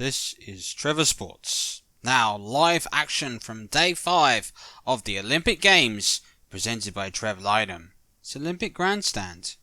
This is Trevor Sports. Now, live action from day 5 of the Olympic Games, presented by Des Lynam. It's Olympic Grandstand.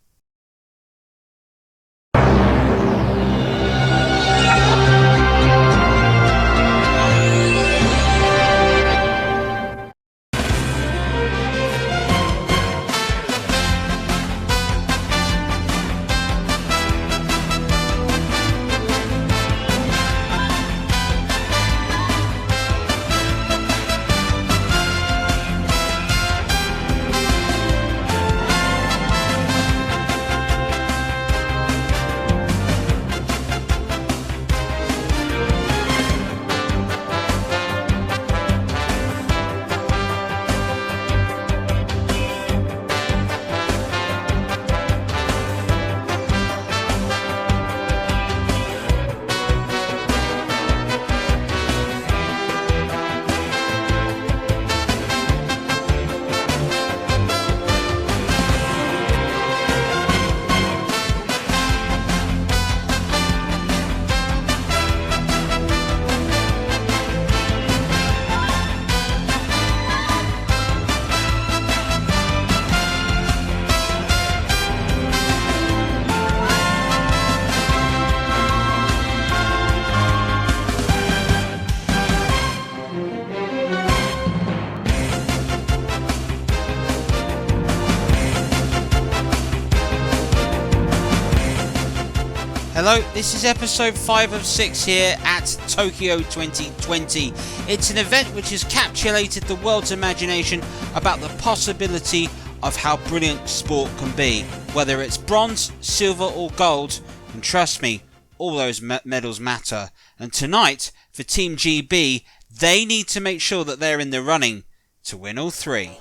Hello, this is episode 5 of 6 here at Tokyo 2020. It's an event which has captivated the world's imagination about the possibility of how brilliant sport can be. Whether it's bronze, silver or gold, and trust me, all those medals matter. And tonight, for Team GB, they need to make sure that they're in the running to win all 3.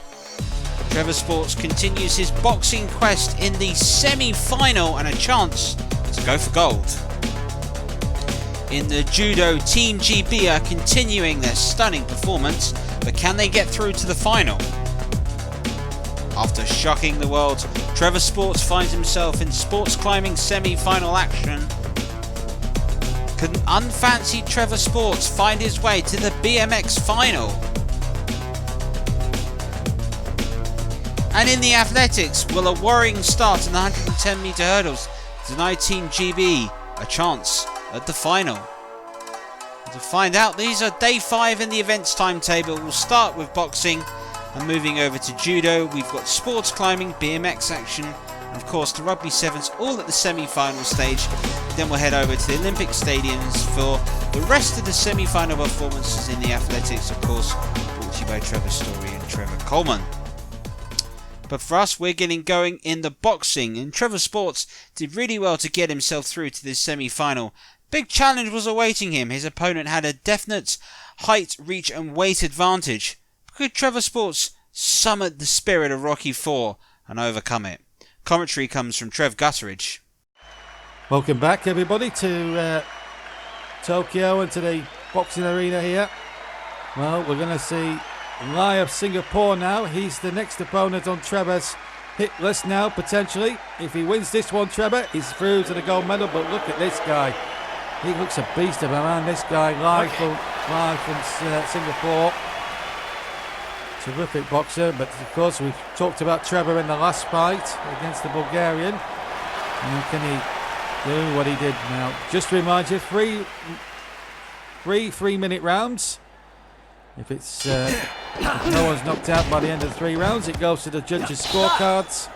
Trevor Sports continues his boxing quest in the semi-final and a chance to go for gold. In the Judo, Team GB are continuing their stunning performance, but can they get through to the final? After shocking the world, Trevor Sports finds himself in sports climbing semi-final action. Can unfancied Trevor Sports find his way to the BMX final? And in the athletics, will a worrying start in the 110 metre hurdles deny Team GB a chance at the final? And to find out, these are day 5 in the events timetable. We'll start with boxing and moving over to judo. We've got sports climbing, BMX action, and of course the Rugby Sevens all at the semi-final stage. Then we'll head over to the Olympic stadiums for the rest of the semi-final performances in the athletics, of course, brought to you by Trevor Story and Trevor Coleman. But for us, we're getting going in the boxing, and Trevor Sports did really well to get himself through to this semi-final. Big challenge was awaiting him. His opponent had a definite height, reach and weight advantage. Could Trevor Sports summon the spirit of Rocky IV and overcome it? Commentary comes from Trev Gutteridge. Welcome back everybody to Tokyo and to the boxing arena here. Well, we're going to see Lai of Singapore now. He's the next opponent on Trevor's hit list now, potentially. If he wins this one, Trevor, he's through to the gold medal. But look at this guy. He looks a beast of a man, this guy, Lai from Singapore. Terrific boxer, but of course we've talked about Trevor in the last fight against the Bulgarian. And can he do what he did now? Just to remind you, three 3-minute rounds. If it's if no one's knocked out by the end of the 3 rounds, it goes to the judges' scorecards.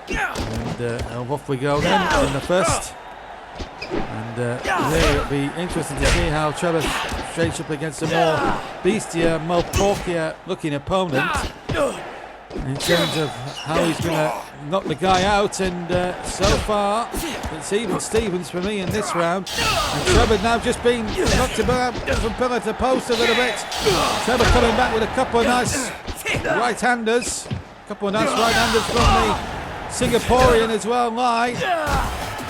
And off we go then in the first. And really it'll be interesting to see how Trevor shapes up against a more beastier, more porkier looking opponent in terms of how he's going to knock the guy out. And so far it's even Stevens for me in this round, and Trevor now just been knocked about from pillar to post a little bit. Trevor coming back with a couple of nice right-handers, from the Singaporean as well, Lai.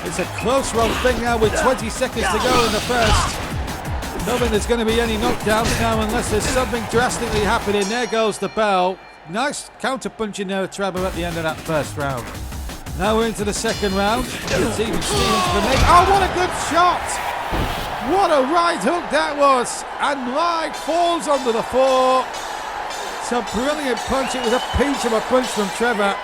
It's a close one thing now with 20 seconds to go in the first. I don't think there's going to be any knockdowns now unless there's something drastically happening. There goes the bell. Nice counter-punching there of Trevor at the end of that first round. Now we're into the second round. It's even Stevens for me. Oh, what a good shot! What a right hook that was. And Mike falls onto the floor. It's a brilliant punch. It was a peach of a punch from Trevor.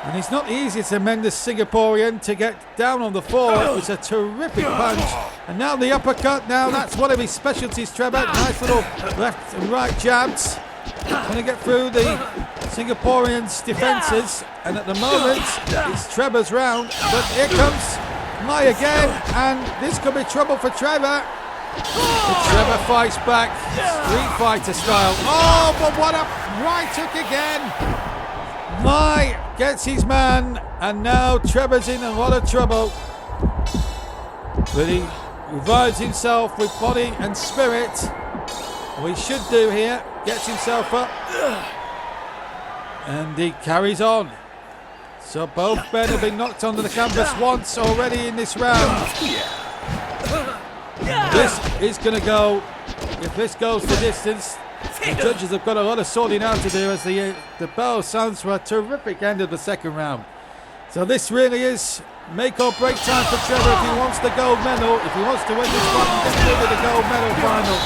And it's not easy to mend the Singaporean to get down on the floor. It was a terrific punch. And now the uppercut. Now that's one of his specialties, Trevor. Nice little left and right jabs. Trying to get through the Singaporean's defences. And at the moment, it's Trevor's round. But here comes Mai again. And this could be trouble for Trevor. But Trevor fights back. Street Fighter style. Oh, but what a right hook again. Mai gets his man, and now Trevor's in a lot of trouble. But he revives himself with body and spirit. What he should do here, gets himself up, and he carries on. So both men have been knocked onto the canvas once already in this round. This is going to go, if this goes the distance, the judges have got a lot of sorting out to do as the bell sounds for a terrific end of the second round. So this really is make or break time for Trevor if he wants the gold medal. If he wants to win this one and get through to the gold medal final.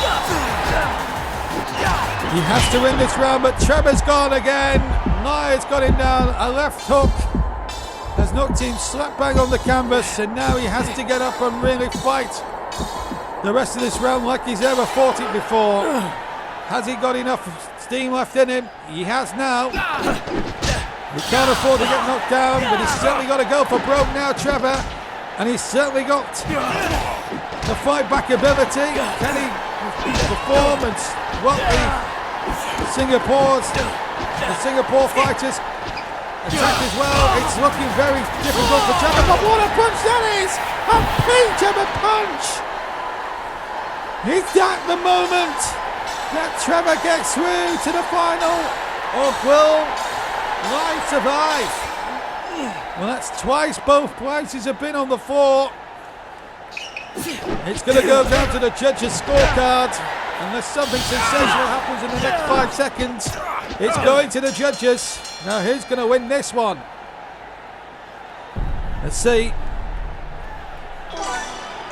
He has to win this round, but Trevor's gone again. Maya's got him down. A left hook has knocked him slap bang on the canvas, and now he has to get up and really fight the rest of this round like he's ever fought it before. Has he got enough steam left in him? He has now. He can't afford to get knocked down, but he's certainly got to go for broke now, Trevor. And he's certainly got the fight back ability. Can he perform and what the Singapore fighters attack as well? It's looking very difficult for Trevor, but what a punch that is! A peach of a punch! Is that the moment that Trevor gets through to the final, or will Mai survive? Well, that's twice both places have been on the floor. It's going to go down to the judges' scorecard. Unless something sensational happens in the next 5 seconds, it's going to the judges. Now, who's going to win this one? Let's see.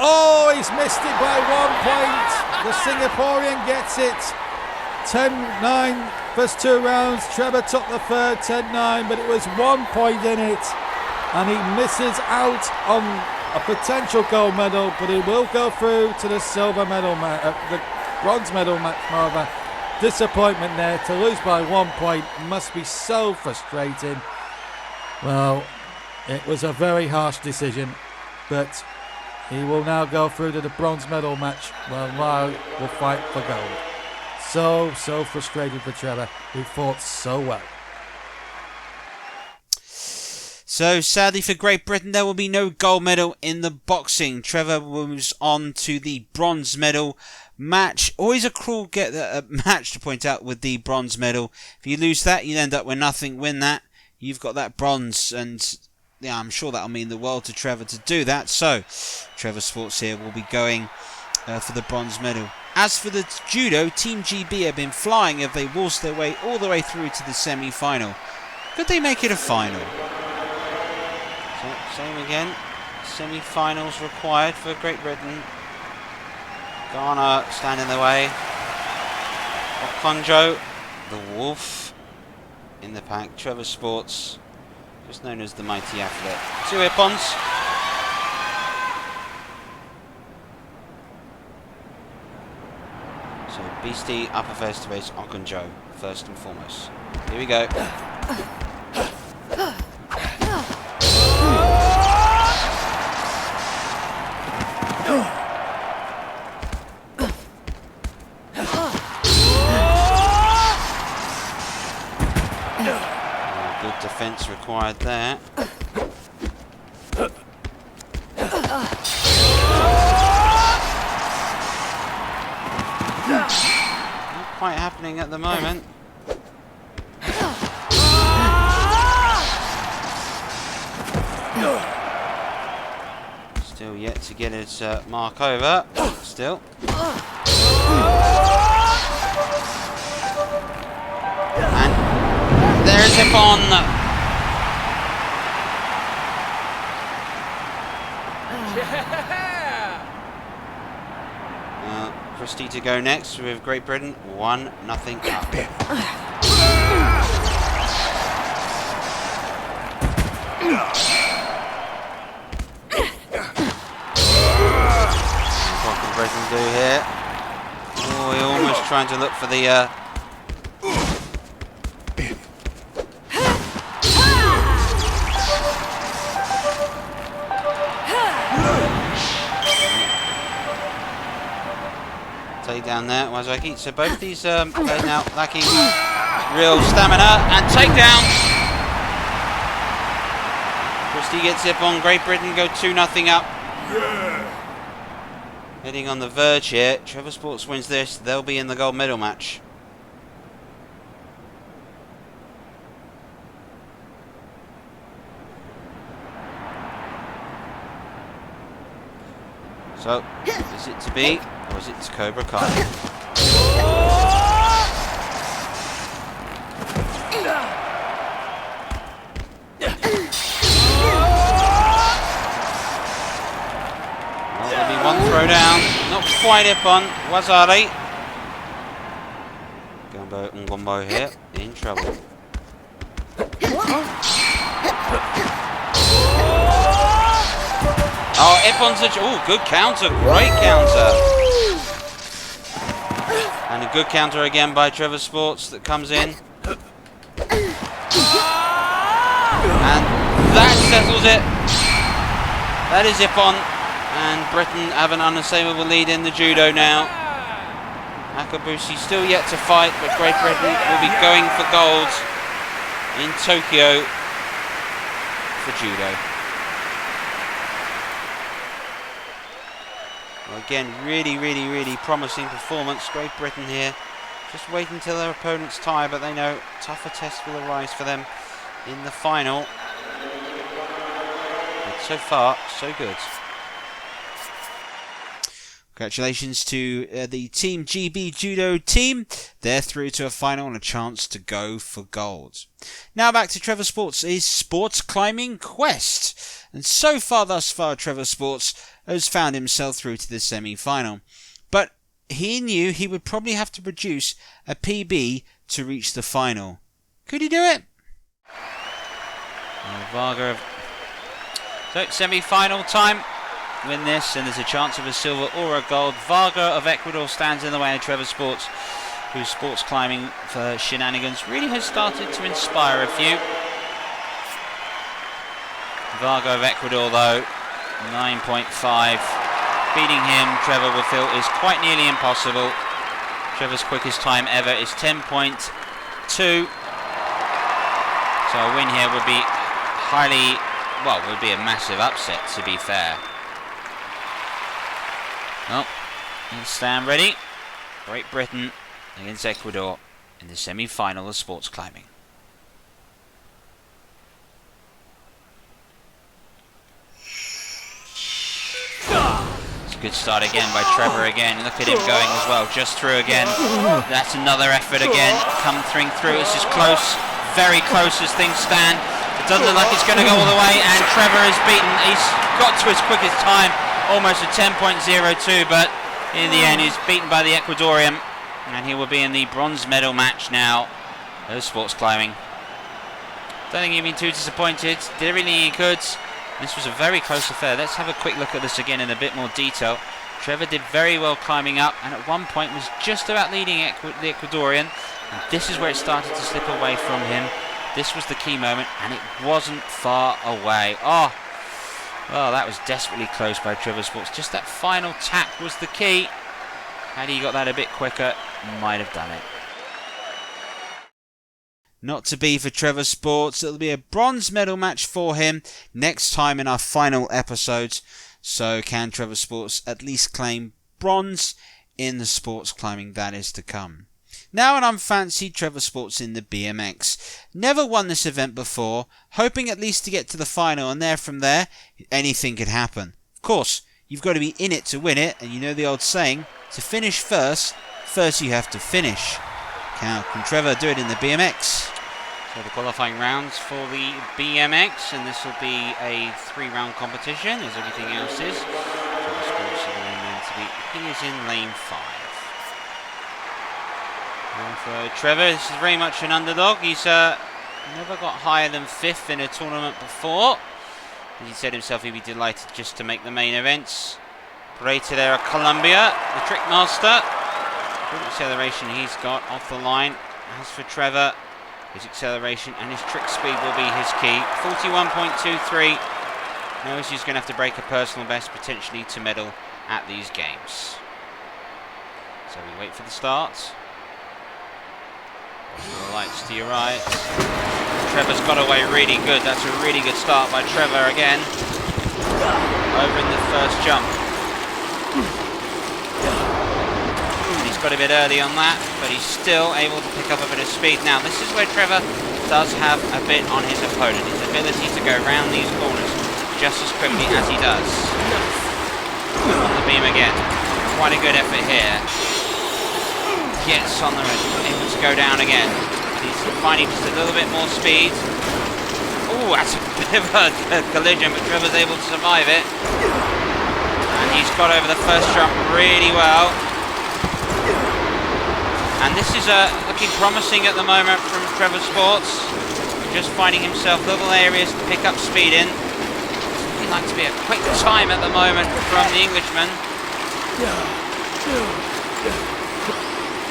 Oh, he's missed it by 1 point. The Singaporean gets it. 10-9, first 2 rounds. Trevor took the third, 10-9, but it was 1 point in it. And he misses out on a potential gold medal, but he will go through to the silver medal, the bronze medal match. More of a disappointment there. To lose by 1 point must be so frustrating. Well, it was a very harsh decision, but he will now go through to the bronze medal match while Mai will fight for gold. So frustrated for Trevor, who fought so well. So sadly for Great Britain, there will be no gold medal in the boxing. Trevor moves on to the bronze medal match. Always a cruel match to point out with the bronze medal. If you lose that, you end up with nothing. Win that, you've got that bronze, and yeah, I'm sure that'll mean the world to Trevor to do that. So Trevor Sports here will be going for the bronze medal. As for the judo, Team GB have been flying as they waltzed their way all the way through to the semi-final. Could they make it a final? So, same again. Semi-finals required for Great Britain. Ghana stand in the way. Okonjo, the wolf, in the pack. Trevor Sports, just known as the mighty athlete. 2 Ippons. So Beastie, upper face to base, Okonjo, first and foremost. Here we go. Good defense required there. Not quite happening at the moment. Still yet to get his mark over. Still. And there's Ippon. Christie to go next with Great Britain 1-0 up. What can Britain do here? Oh, we're almost trying to look for the takedown there, Wazaki. So both these players now lacking real stamina and takedown. Christie gets it on. Great Britain go 2-0 up. Heading on the verge here. Trevor Sports wins this. They'll be in the gold medal match. So, is it to be, or is it to Cobra Kai? Well, there'll be one throw down, not quite up on Wazari. Gumbo Ngombo here, in trouble. Oh, Ippon's good counter, great counter. And a good counter again by Trevor Sports that comes in. And that settles it. That is Ippon. And Britain have an unassailable lead in the judo now. Akabushi still yet to fight, but Great Britain will be going for gold in Tokyo for judo. Well, again, really promising performance. Great Britain here. Just wait until their opponents tire, but they know tougher tests will arise for them in the final. But so far, so good. Congratulations to the Team GB Judo team. They're through to a final and a chance to go for gold. Now back to Trevor Sports' sports climbing quest. And so far, thus far, Trevor Sports has found himself through to the semi-final. But he knew he would probably have to produce a PB to reach the final. Could he do it? Varga. So, semi-final time. Win this and there's a chance of a silver or a gold. Varga of Ecuador stands in the way of Trevor Sports, whose sports climbing for shenanigans really has started to inspire a few. Varga of Ecuador though, 9.5. Beating him, Trevor will feel, is quite nearly impossible. Trevor's quickest time ever is 10.2. So a win here would be would be a massive upset, to be fair. Well, let's stand ready. Great Britain against Ecuador in the semi-final of sports climbing. It's a good start again by Trevor again. Look at him going as well, just through again. That's another effort again, come through. This is close, very close as things stand. It doesn't look like it's going to go all the way, and Trevor is beaten. He's got to his quickest time, almost a 10.02, but in the end he's beaten by the Ecuadorian, and he will be in the bronze medal match now of sports climbing. Don't think he'd been too disappointed. Did everything he could. This was a very close affair. Let's have a quick look at this again in a bit more detail. Trevor did very well climbing up, and at one point was just about leading the Ecuadorian, and this is where it started to slip away from him. This was the key moment, and it wasn't far away. Oh, well, that was desperately close by Trevor Sports. Just that final tap was the key. Had he got that a bit quicker, might have done it. Not to be for Trevor Sports. It'll be a bronze medal match for him next time in our final episodes. So can Trevor Sports at least claim bronze in the sports climbing that is to come? Now an unfancied Trevor Sports in the BMX. Never won this event before, hoping at least to get to the final, and from there, anything could happen. Of course, you've got to be in it to win it, and you know the old saying, to finish first you have to finish. Can Trevor do it in the BMX? So the qualifying rounds for the BMX, and this will be a 3-round competition, as everything else is. Trevor Sports is the lane man to beat. He is in lane 5. For Trevor, this is very much an underdog. He's never got higher than 5th in a tournament before. As he said himself, he'd be delighted just to make the main events. Operator there at Columbia, the trick master. Good acceleration he's got off the line. As for Trevor, his acceleration and his trick speed will be his key. 41.23. Knows he's going to have to break a personal best potentially to medal at these games. So we wait for the start. The lights to your right. Trevor's got away really good. That's a really good start by Trevor again. Over in the first jump. He's got a bit early on that, but he's still able to pick up a bit of speed. Now, this is where Trevor does have a bit on his opponent. His ability to go around these corners just as quickly as he does. On the beam again. Quite a good effort here. Gets on the rim, able to go down again. He's finding just a little bit more speed. Oh, that's a bit of a collision, but Trevor's able to survive it. And he's got over the first jump really well. And this is looking promising at the moment from Trevor Sports. Just finding himself little areas to pick up speed in. Looking like to be a quick time at the moment from the Englishman.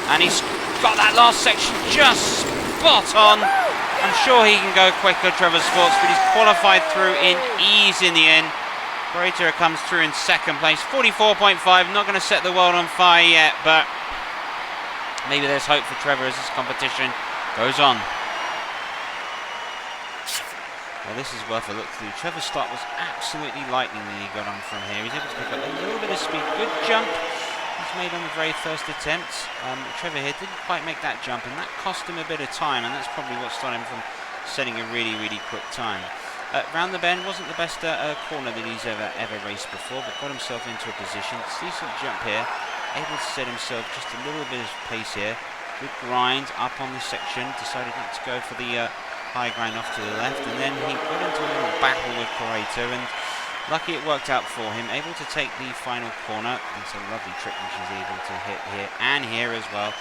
And he's got that last section just spot on. I'm sure he can go quicker, Trevor Sports, but he's qualified through in ease in the end. Operator comes through in second place, 44.5. Not going to set the world on fire yet, but maybe there's hope for Trevor as this competition goes on. Well, this is worth a look through. Trevor's start was absolutely lightning when he got on from here. He's able to pick up a little bit of speed. Good jump he's made on the very first attempt. Trevor here didn't quite make that jump, and that cost him a bit of time, and that's probably what stopped him from setting a really, really quick time. Round the bend wasn't the best corner that he's ever raced before, but got himself into a position. Decent jump here. Able to set himself just a little bit of pace here. Good grind up on this section. Decided not to go for the high grind off to the left, and then he got into a little battle with Pareto, and lucky it worked out for him. Able to take the final corner. It's a lovely trick which he's able to hit here and here as well.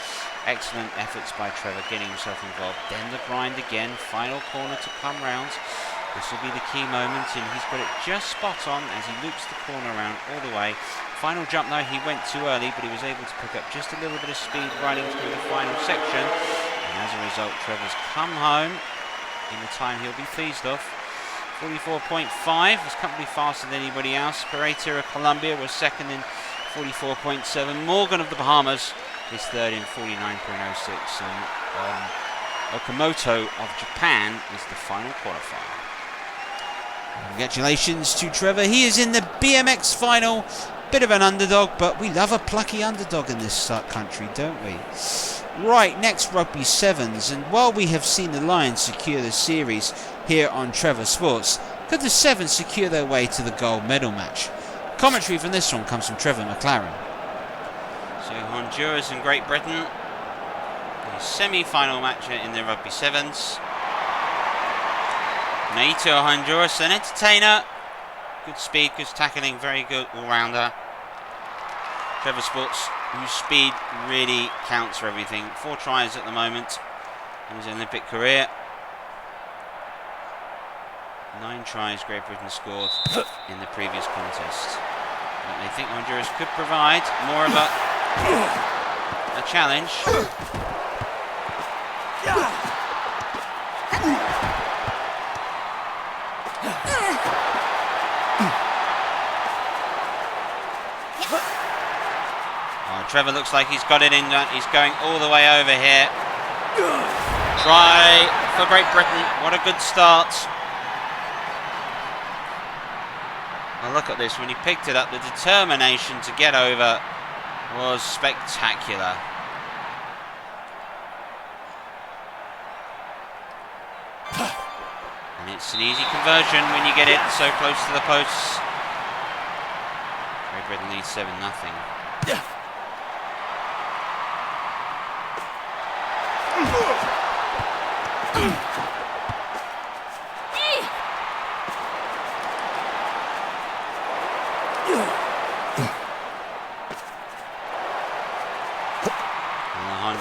Excellent efforts by Trevor getting himself involved. Then the grind again. Final corner to come round. This will be the key moment, and he's got it just spot on as he loops the corner around all the way. Final jump though, he went too early, but he was able to pick up just a little bit of speed riding through the final section. And as a result, Trevor's come home in the time he'll be pleased of. 44.5, was comfortably faster than anybody else. Pareto of Colombia was second in 44.7. Morgan of the Bahamas is third in 49.06. And Okamoto of Japan is the final qualifier. Congratulations to Trevor. He is in the BMX final. Bit of an underdog, but we love a plucky underdog in this country, don't we? Right, next Rugby Sevens, and while we have seen the Lions secure the series here on Trevor Sports, could the Sevens secure their way to the gold medal match? Commentary from this one comes from Trevor McLaren. So Honduras and Great Britain, the semi-final match in the Rugby Sevens. Naito Honduras, an entertainer. Good speed, good tackling, very good all-rounder. Trevor Sports, whose speed really counts for everything. 4 tries at the moment in his Olympic career. 9 tries Great Britain scored in the previous contest. But they think Honduras could provide more of a challenge. Trevor looks like he's got it in. He's going all the way over here. Try for Great Britain. What a good start. Now look at this. When he picked it up, the determination to get over was spectacular. And it's an easy conversion when you get it so close to the posts. Great Britain leads 7-0.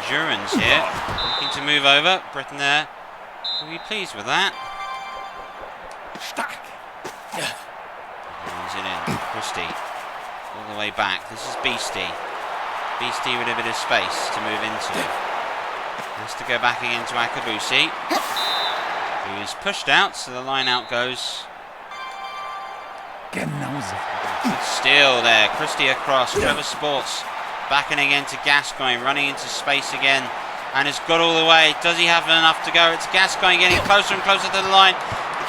Hondurans here, looking to move over. Britain there will be pleased with that. Brings it in. Christie all the way back. This is Beastie. Beastie with a bit of space to move into. Has to go back again to Akabusi, who is pushed out, so the line out goes. Good steal there. Christie across. Trevor Sports backing again to Gascoigne, running into space again, and has got all the way. Does he have enough to go? It's Gascoigne getting closer and closer to the line.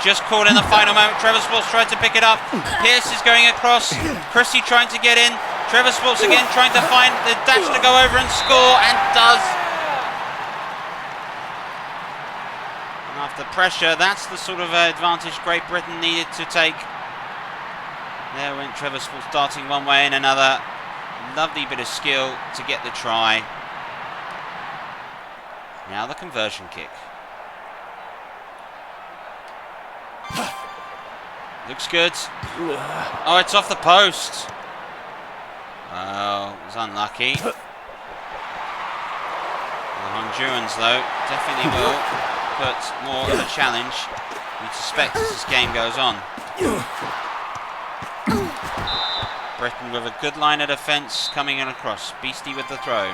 Just caught in the final moment. Trevor Sports tried to pick it up. Pearce is going across. Christie trying to get in. Trevor Sports again trying to find the dash to go over and score, and does. And after pressure, that's the sort of advantage Great Britain needed to take. There went Trevor Sports darting one way and another. Lovely bit of skill to get the try. Now the conversion kick. Looks good. Oh, it's off the post. Oh, it was unlucky. The Hondurans, though, definitely will put more of a challenge, you'd suspect, as this game goes on. Britain with a good line of defence coming in across. Beastie with the throw.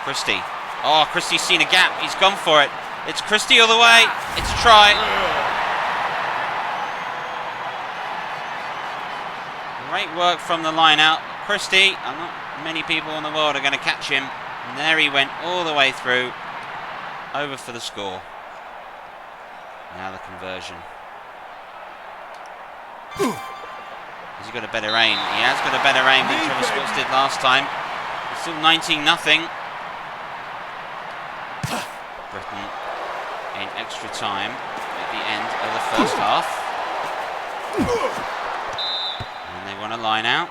Christie. Oh, Christie's seen a gap. He's gone for it. It's Christie all the way. It's a try. Great work from the line out. Christie, not many people in the world are going to catch him. And there he went all the way through. Over for the score. Now the conversion. Has he got a better aim? He has got a better aim than Trevor Sports did last time. It's still 19-0. Britain in extra time at the end of the first half. And they want a line out.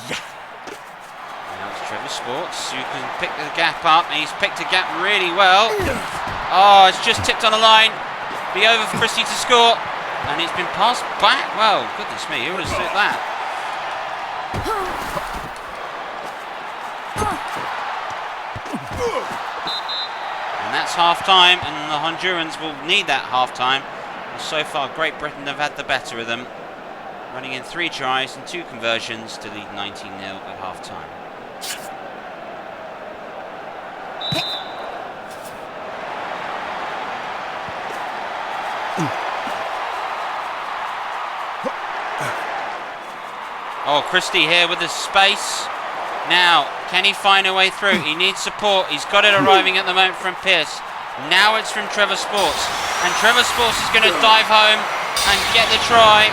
Now it's Trevor Sports who can pick the gap up, and he's picked a gap really well. Oh, it's just tipped on a line. Be over for Christie to score. And it's been passed back. Well, goodness me, who would have said that? And that's half time, and the Hondurans will need that half time. So far, Great Britain have had the better of them, running in 3 tries and 2 conversions to lead 19-0 at half time. Oh, Christie here with the space. Now, can he find a way through? He needs support. He's got it arriving at the moment from Pearce. Now it's from Trevor Sports. And Trevor Sports is going to dive home and get the try.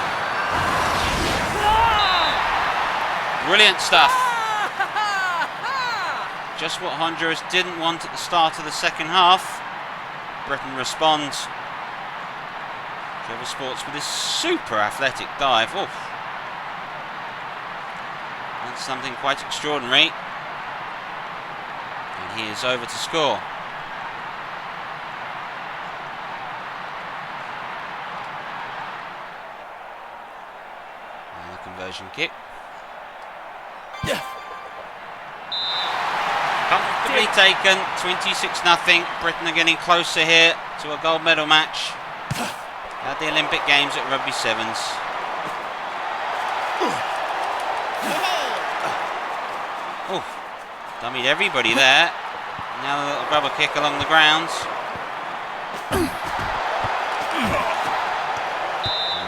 Brilliant stuff. Just what Honduras didn't want at the start of the second half. Britain responds. Trevor Sports with his super athletic dive. Oof. That's something quite extraordinary. And he is over to score. And the conversion kick. Comfortably taken, 26-0. Britain are getting closer here to a gold medal match at the Olympic Games at Rugby Sevens. Oh, dummied everybody there. Now a little rubber kick along the grounds. And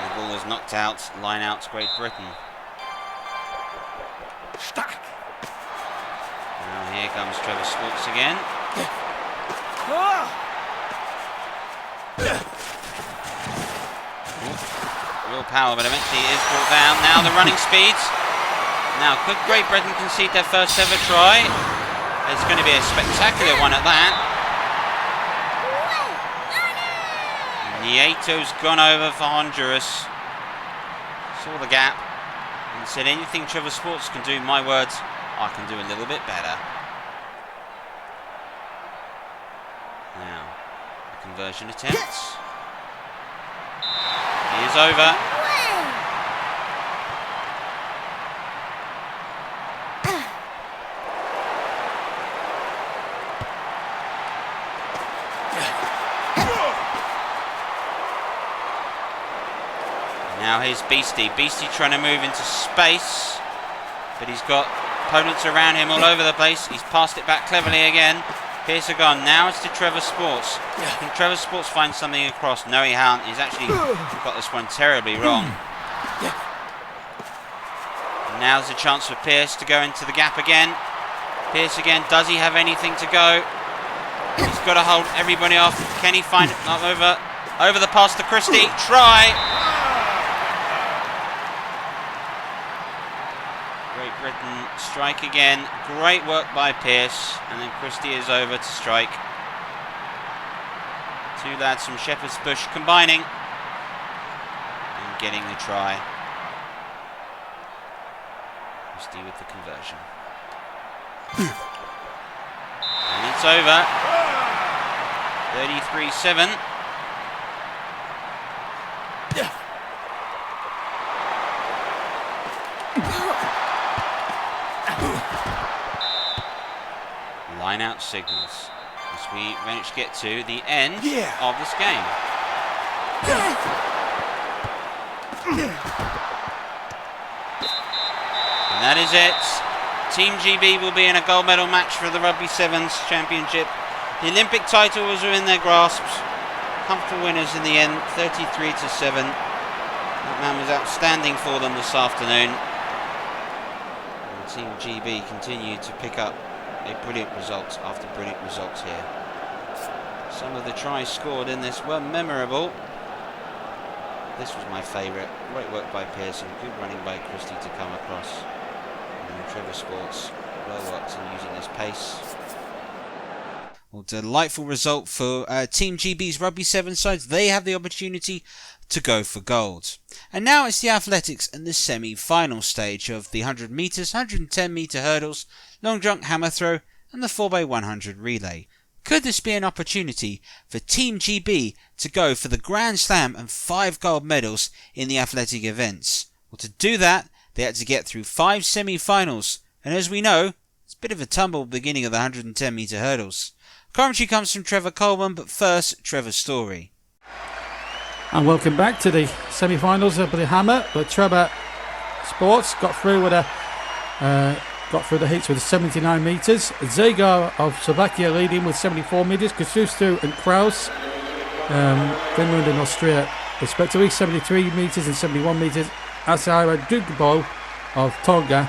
the ball is knocked out. Line out to Great Britain. Now here comes Trevor Sports again. Real power, but eventually it is brought down. Now the running speeds. Now, could Great Britain concede their first ever try? It's going to be a spectacular one at that. Nieto's gone over for Honduras. Saw the gap and said, anything Trevor Sports can do, my words, I can do a little bit better. Now, the conversion attempts. He is over. Now here's Beastie. Beastie trying to move into space, but he's got opponents around him all over the place. He's passed it back cleverly again. Pierce are gone. Now it's to Trevor Sports. Can Trevor Sports find something across? No, he hasn't. He's actually got this one terribly wrong. And now's a chance for Pierce to go into the gap again. Pierce again. Does he have anything to go? He's got to hold everybody off. Can he find it? Not over the pass to Christie. Try. Great Britain strike again. Great work by Pierce. And then Christie is over to strike. Two lads from Shepherd's Bush combining and getting the try. Christie with the conversion. And it's over. 33-7. Line out signals as we manage to get to the end of this game. And that is it. Team GB will be in a gold medal match for the Rugby Sevens Championship. The Olympic title was within their grasps. Comfortable winners in the end, 33-7. That man was outstanding for them this afternoon. And Team GB continued to pick up a brilliant result after brilliant results here. Some of the tries scored in this were memorable. This was my favourite. Great work by Pearson, good running by Christie to come across. And Trevor Sports, well worked in using his pace. Well, delightful result for Team GB's Rugby Sevens sides. They have the opportunity to go for gold. And now it's the athletics and the semi-final stage of the 100 metres, 110 metre hurdles, long jump, hammer throw and the 4x100 relay. Could this be an opportunity for Team GB to go for the Grand Slam and 5 gold medals in the athletic events? Well, to do that, they had to get through 5 semi-finals. And as we know, it's a bit of a tumble beginning of the 110 metre hurdles. Commentary comes from Trevor Coleman, but first, Trevor's story. And welcome back to the semi-finals of the hammer. But Trevor Sports got through with got through the heats with 79 metres. Sega of Slovakia leading with 74 metres. Kasustu and Kraus, Finland and Austria, respectively, 73 metres and 71 metres. Asara Dugbo of Toga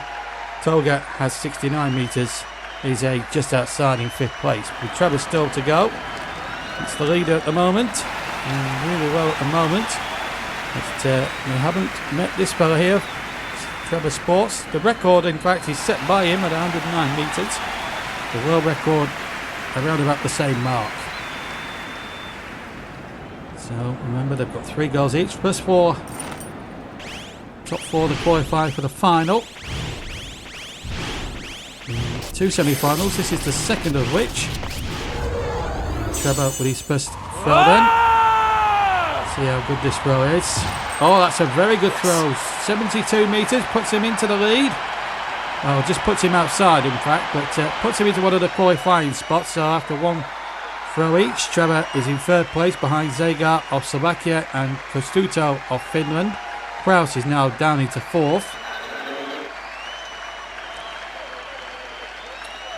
has 69 metres. He's just outside in 5th place. With Trevor still to go. It's the leader at the moment. Really well at the moment. But we haven't met this fella here, Trevor Sports. The record, in fact, is set by him at 109 metres. The world record around about the same mark. So remember, they've got 3 goals each, plus 4. Top 4 to qualify for the final. 2 semi-finals. This is the second of which. Trevor with his first throw then. See how good this throw is. Oh, that's a very good throw. 72 metres, puts him into the lead. Oh, just puts him outside, in fact, but puts him into one of the qualifying spots. So after 1 throw each, Trevor is in 3rd place behind Zagar of Slovakia and Kostuto of Finland. Kraus is now down into 4th.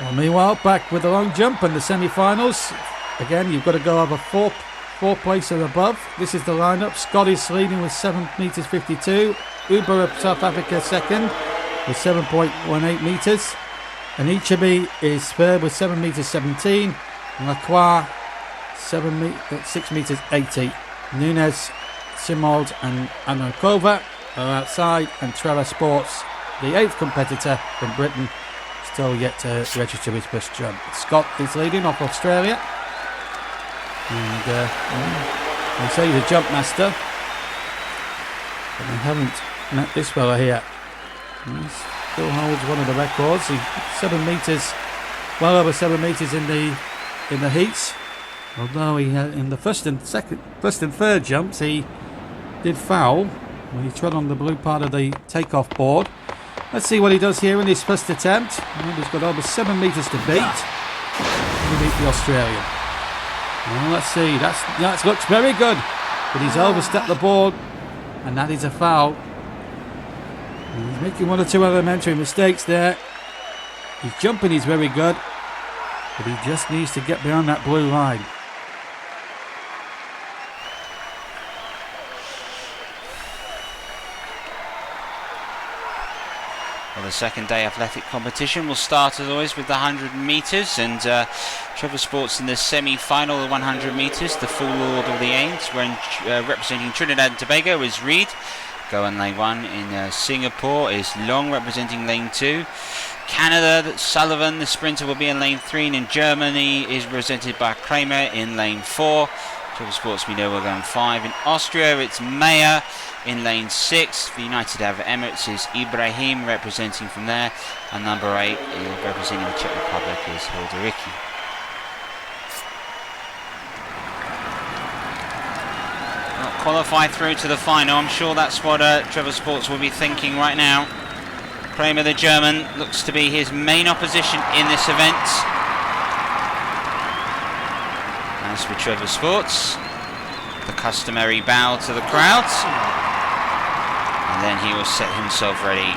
Well, meanwhile, back with the long jump and the semi-finals. Again, you've got to go over 4 place and above. This is the lineup. Scott is leading with 7 metres 52. Uber of South Africa second with 7.18 metres. And Ichibi is third with 7 metres 17. Lacroix 6 metres 80. Nunes, Simold and Anokova are outside, and Trevor Sports, the 8th competitor from Britain, still yet to register his first jump. Scott is leading off Australia. And they say he's a jump master, but we haven't met this fella here. He still holds one of the records. He's 7 metres, well over 7 metres in the heats. Although he in the first and third jumps he did foul when he trod on the blue part of the takeoff board. Let's see what he does here in his first attempt. He's got over 7 metres to beat. He beat the Australian. Well, let's see. That looks very good. But he's overstepped the board and that is a foul. He's making one or two elementary mistakes there. His jumping is very good, but he just needs to get beyond that blue line. Well, the second day athletic competition will start as always with the 100 metres, and Trevor Sports in the semi-final, the 100 metres, the full order of the aims, when representing Trinidad and Tobago is Reed. Go in lane 1. In Singapore is Long representing lane 2. Canada, Sullivan, the sprinter, will be in lane 3, and in Germany is represented by Kramer in lane 4. Trevor Sports, we know, we're going 5. In Austria, it's Meyer in lane 6. The United Arab Emirates is Ibrahim representing from there, and number 8 representing the Czech Republic is Hildericki. Qualify through to the final. I'm sure that's what Trevor Sports will be thinking right now. Kramer, the German, looks to be his main opposition in this event. As for Trevor Sports, the customary bow to the crowd, and then he will set himself ready.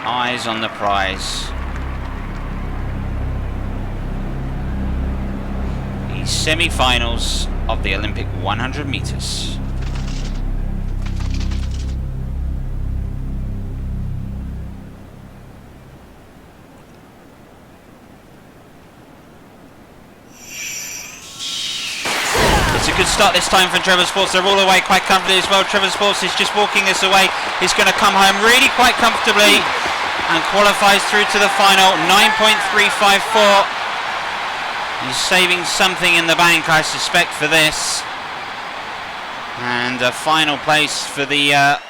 Eyes on the prize. The semi-finals of the Olympic 100 metres. Good start this time from Trevor Sports. They're all away quite comfortably as well. Trevor Sports is just walking this away. He's going to come home really quite comfortably and qualifies through to the final. 9.354. He's saving something in the bank, I suspect, for this. And a final place for the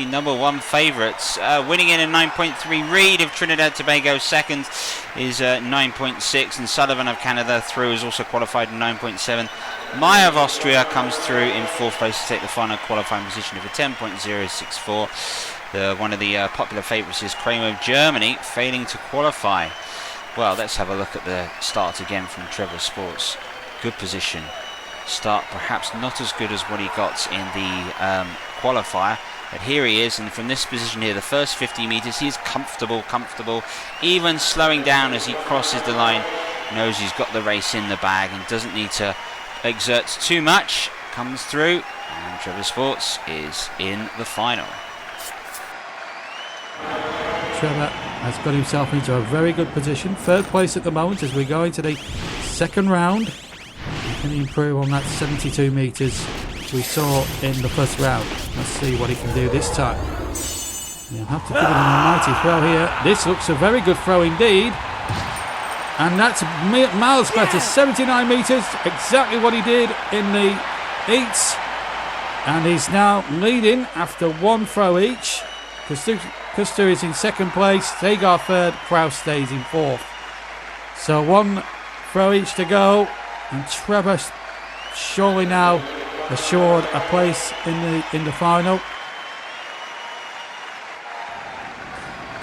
number 1 favourites. Winning in a 9.3. Reed of Trinidad Tobago second is 9.6, and Sullivan of Canada through is also qualified in 9.7. Meyer of Austria comes through in 4th place to take the final qualifying position of a 10.064. One of the popular favourites is Kramer of Germany, failing to qualify. Well, let's have a look at the start again from Trevor Sports. Good position. Start perhaps not as good as what he got in the qualifier, but here he is, and from this position here, the first 50 metres, he is comfortable, even slowing down as he crosses the line. Knows he's got the race in the bag and doesn't need to exert too much. Comes through, and Trevor Sports is in the final. Trevor has got himself into a very good position. 3rd place at the moment as we go into the second round. He can improve on that 72 metres we saw in the first round. Let's see what he can do this time. He'll have to give it an almighty throw here. This looks a very good throw indeed. And that's miles better. 79 metres, exactly what he did in the heats. And he's now leading after 1 throw each. Custer is in 2nd place, Sega 3rd, Kraus stays in 4th. So 1 throw each to go, and Trevor surely now assured a place in the final.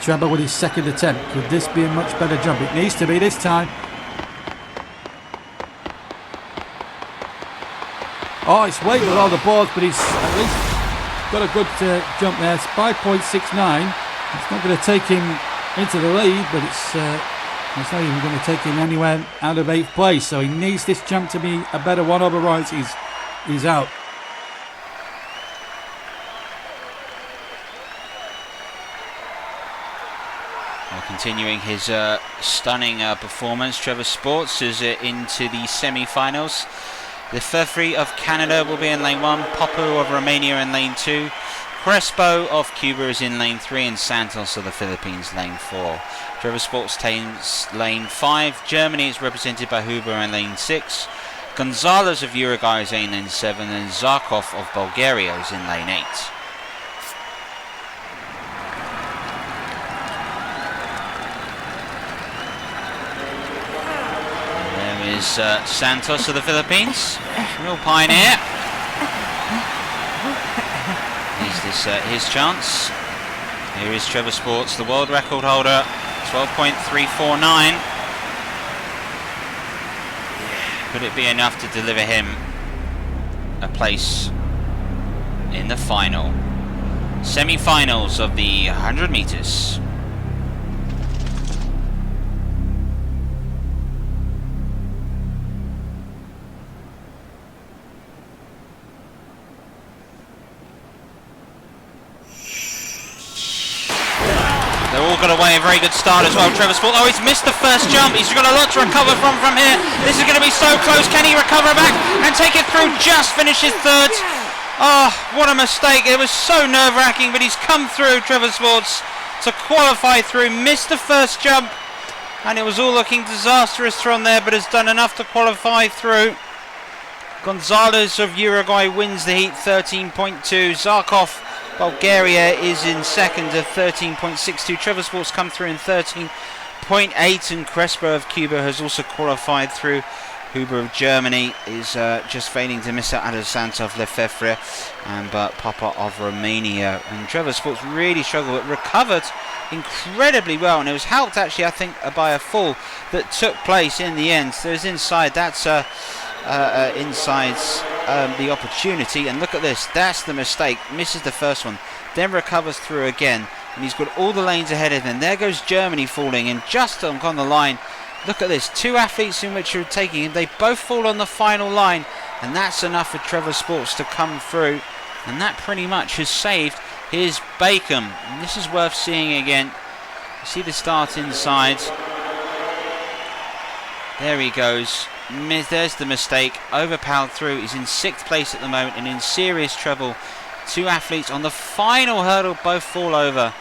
Trevor with his 2nd attempt. Could this be a much better jump? It needs to be this time. Oh, it's way below the boards, but he's at least got a good jump there. It's 5.69. It's not going to take him into the lead, but it's not even going to take him anywhere out of 8th place. So he needs this jump to be a better one, otherwise he's out. Continuing his stunning performance, Trevor Sports is into the semi-finals. The Furfrey of Canada will be in lane 1, Popu of Romania in lane 2, Crespo of Cuba is in lane 3, and Santos of the Philippines lane 4. Trevor Sports takes lane 5. Germany is represented by Huber in lane 6. Gonzalez of Uruguay is in lane 7, and Zarkov of Bulgaria is in lane 8. Santos of the Philippines, real pioneer. Is this his chance? Here is Trevor Sports, the world record holder, 12.349. Could it be enough to deliver him a place in the final? Semi-finals of the 100 metres. They're all got away a very good start as well. Trevor Sport, oh, he's missed the first jump. He's got a lot to recover from here. This is going to be so close. Can he recover back and take it through? Just finishes third. Oh, what a mistake. It was so nerve-wracking, but he's come through, Trevor Sports, to qualify through. Missed the first jump, and it was all looking disastrous from there, but has done enough to qualify through. Gonzalez of Uruguay wins the heat, 13.2. Zarkov, Bulgaria, is in second at 13.62. Trevor Sports come through in 13.8, and Crespo of Cuba has also qualified through. Huber of Germany is just failing to miss out. Adesantov, Lefebvre, and Papa of Romania. And Trevor Sports really struggled, but recovered incredibly well, and it was helped actually, I think, by a fall that took place in the end. So it's inside. That's insides the opportunity, and look at this. That's the mistake. Misses the first one, then recovers through again, and he's got all the lanes ahead of him. There goes Germany falling, and just on the line. Look at this, two athletes in which are taking him, they both fall on the final line, and that's enough for Trevor Sports to come through, and that pretty much has saved his bacon. And this is worth seeing again. You see the start inside. There he goes. There's the mistake, overpowered through. He's in 6th place at the moment and in serious trouble. Two athletes on the final hurdle both fall over,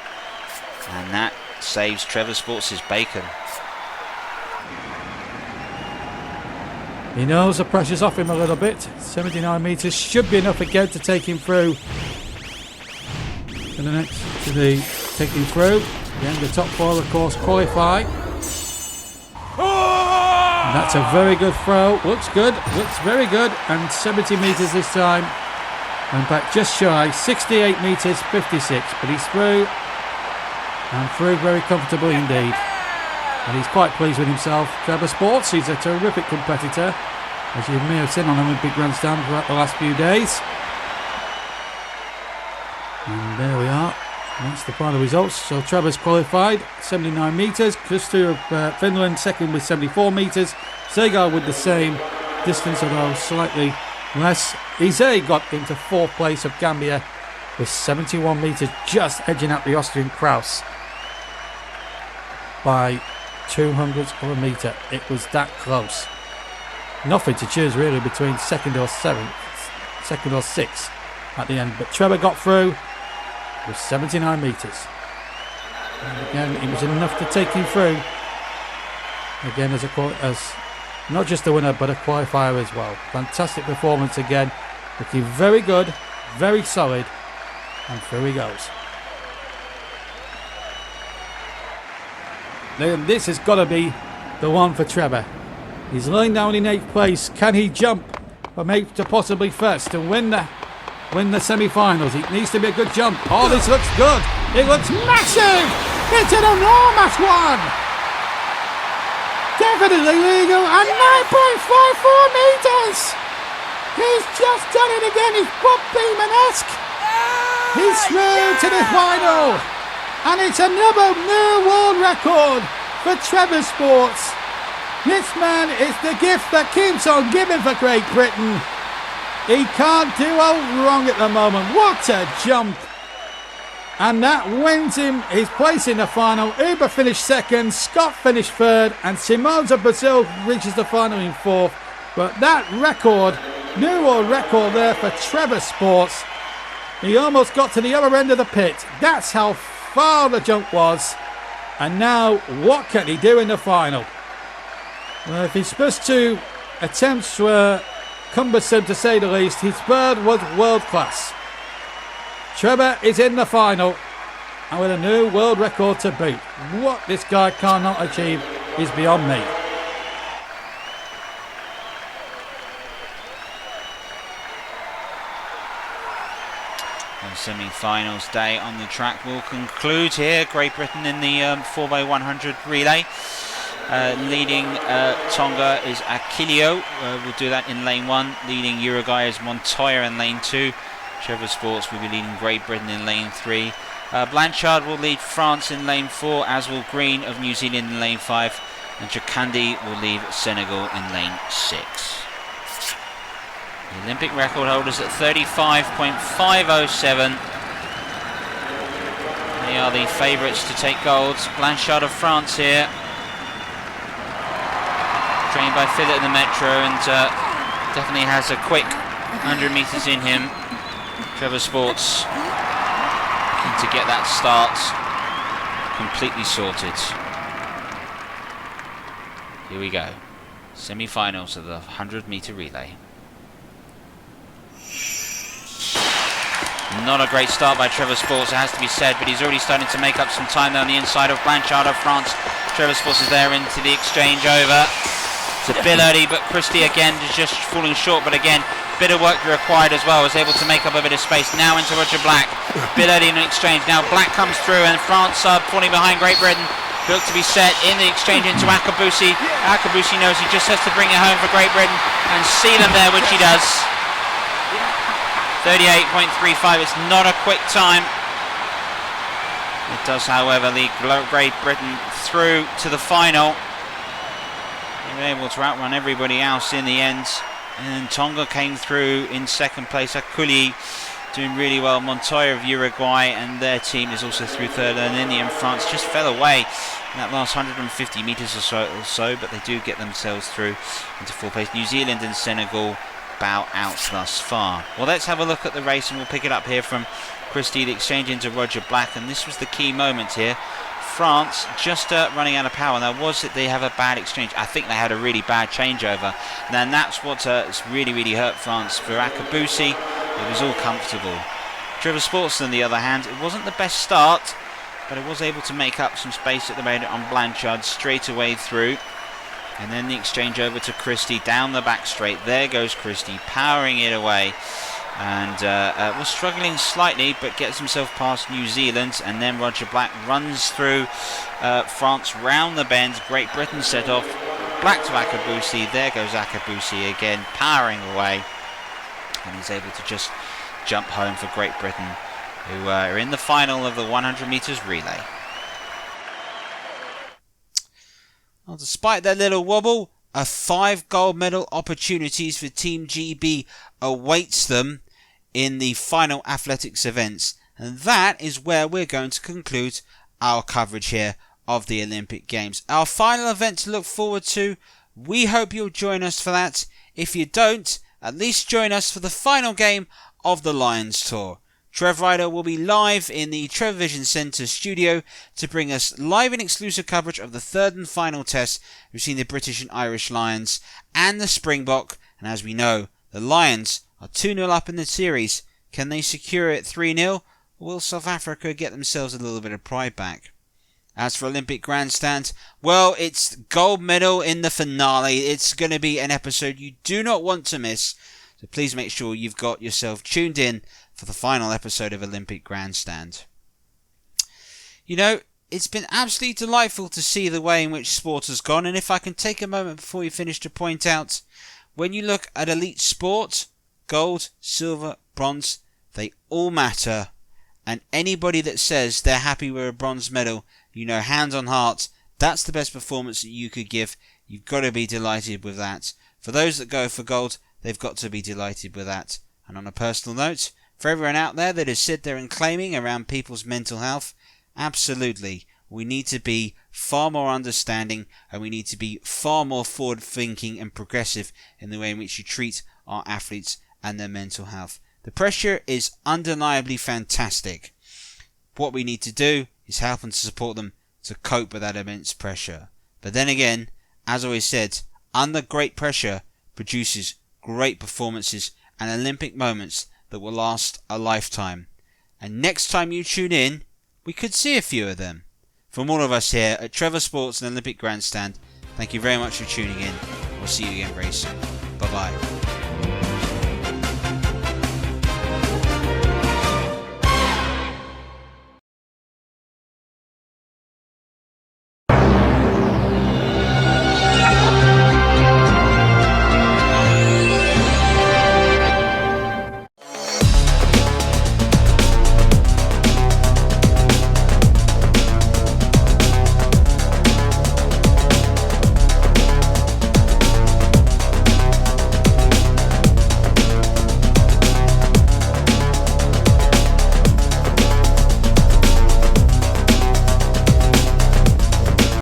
and that saves Trevor Sports' bacon. He knows the pressure's off him a little bit. 79 metres should be enough again to take him through. And the next to take him through. Again, the top 4 of course qualify. And that's a very good throw. Looks good. Looks very good. And 70 metres this time. And back just shy. 68 metres, 56. But he's through. And through very comfortably indeed. And he's quite pleased with himself. Trevor Sports, he's a terrific competitor, as you may have seen on Olympic Grandstand throughout the last few days. And there we are. That's the final results. So Trevor's qualified, 79 metres. Kristu of Finland second with 74 metres. Sega with the same distance, although slightly less. Ize got into 4th place of Gambia with 71 metres, just edging out the Austrian Kraus by 200ths of a metre. It was that close. Nothing to choose really between second or 6th at the end. But Trevor got through with 79 metres. And again, it was enough to take him through. Again, as not just a winner, but a qualifier as well. Fantastic performance again. Looking very good, very solid. And through he goes. Then this has got to be the one for Trevor. He's lying down in 8th place. Can he jump from 8th to possibly first and win the semi-finals? It needs to be a good jump. Oh, this looks good. It looks massive. It's an enormous one. Definitely legal. And 9.54 metres. He's just done it again. He's Bob Beeman-esque. He's through to the final. And it's another new world record for Trevor Sports. This man is the gift that keeps on giving for Great Britain. He can't do all wrong at the moment. What a jump. And that wins him his place in the final. Uber finished second, Scott finished third, and Simons of Brazil reaches the final in 4th. But that record, new world record there for Trevor Sports. He almost got to the other end of the pit. That's how far the jump was. And now, what can he do in the final? Well, if his first 2 attempts were cumbersome to say the least, his third was world class. Trevor is in the final, and with a new world record to boot. What this guy cannot achieve is beyond me. Semi-finals day on the track will conclude here. Great Britain in the 4x100 relay. Leading Tonga is Aquilio. We'll do that in lane 1. Leading Uruguay is Montoya in lane 2. Trevor Sports will be leading Great Britain in lane 3. Blanchard will lead France in lane 4, as will Green of New Zealand in lane 5. And Chakandi will lead Senegal in lane 6. The Olympic record holders at 35.507. They are the favourites to take gold. Blanchard of France here, trained by Philip in the Metro, and definitely has a quick 100 metres in him. Trevor Sports looking to get that start completely sorted. Here we go. Semi-finals of the 100-metre relay. Not a great start by Trevor Sports, it has to be said, but he's already starting to make up some time there on the inside of Blanchard of France. Trevor Sports is there into the exchange over to Billerdy, but Christie again is just falling short, but again, bit of work required as well, was able to make up a bit of space. Now into Roger Black. Billerdy in an exchange. Now Black comes through, and France are falling behind Great Britain. Look to be set in the exchange into Akabusi. Akabusi knows he just has to bring it home for Great Britain and see them there, which he does. 38.35, it's not a quick time. It does, however, lead Great Britain through to the final. They were able to outrun everybody else in the end. And Tonga came through in second place. Akuli doing really well. Montoya of Uruguay and their team is also through third. And in the end, France just fell away in that last 150 metres or so, but they do get themselves through into fourth place. New Zealand and Senegal bow out thus far. Well, let's have a look at the race, and we'll pick it up here from Christie, the exchange into Roger Black, and this was the key moment here. France just running out of power. Now, was it they have a bad exchange? I think they had a really bad changeover, and then that's what really hurt France. For Akabusi, it was all comfortable. Trevor Sports, on the other hand, it wasn't the best start, but it was able to make up some space at the moment on Blanchard straight away through. And then the exchange over to Christie down the back straight. There goes Christie, powering it away. And was struggling slightly, but gets himself past New Zealand. And then Roger Black runs through France round the bend. Great Britain set off. Black to Akabusi. There goes Akabusi again, powering away. And he's able to just jump home for Great Britain, who are in the final of the 100 metres relay. Well, despite their little wobble, 5 gold medal opportunities for Team GB awaits them in the final athletics events. And that is where we're going to conclude our coverage here of the Olympic Games. Our final event to look forward to. We hope you'll join us for that. If you don't, at least join us for the final game of the Lions Tour. Trevor Ryder will be live in the Trevor Vision Centre studio to bring us live and exclusive coverage of the third and final test between the British and Irish Lions and the Springbok. And as we know, the Lions are 2-0 up in the series. Can they secure it 3-0? Or will South Africa get themselves a little bit of pride back? As for Olympic Grandstand, well, it's gold medal in the finale. It's going to be an episode you do not want to miss. So please make sure you've got yourself tuned in for the final episode of Olympic Grandstand. You know, it's been absolutely delightful to see the way in which sport has gone, and if I can take a moment before we finish to point out, when you look at elite sport, gold, silver, bronze, they all matter, and anybody that says they're happy with a bronze medal, you know, hand on heart, that's the best performance that you could give. You've got to be delighted with that. For those that go for gold, they've got to be delighted with that. And on a personal note, for everyone out there that is sit there and claiming around people's mental health, absolutely, we need to be far more understanding, and we need to be far more forward thinking and progressive in the way in which you treat our athletes and their mental health. The pressure is undeniably fantastic. What we need to do is help and support them to cope with that immense pressure. But then again, as I always said, under great pressure produces great performances and Olympic moments that will last a lifetime. And next time you tune in, we could see a few of them. From all of us here at Trevor Sports and Olympic Grandstand, thank you very much for tuning in. We'll see you again very soon. Bye bye.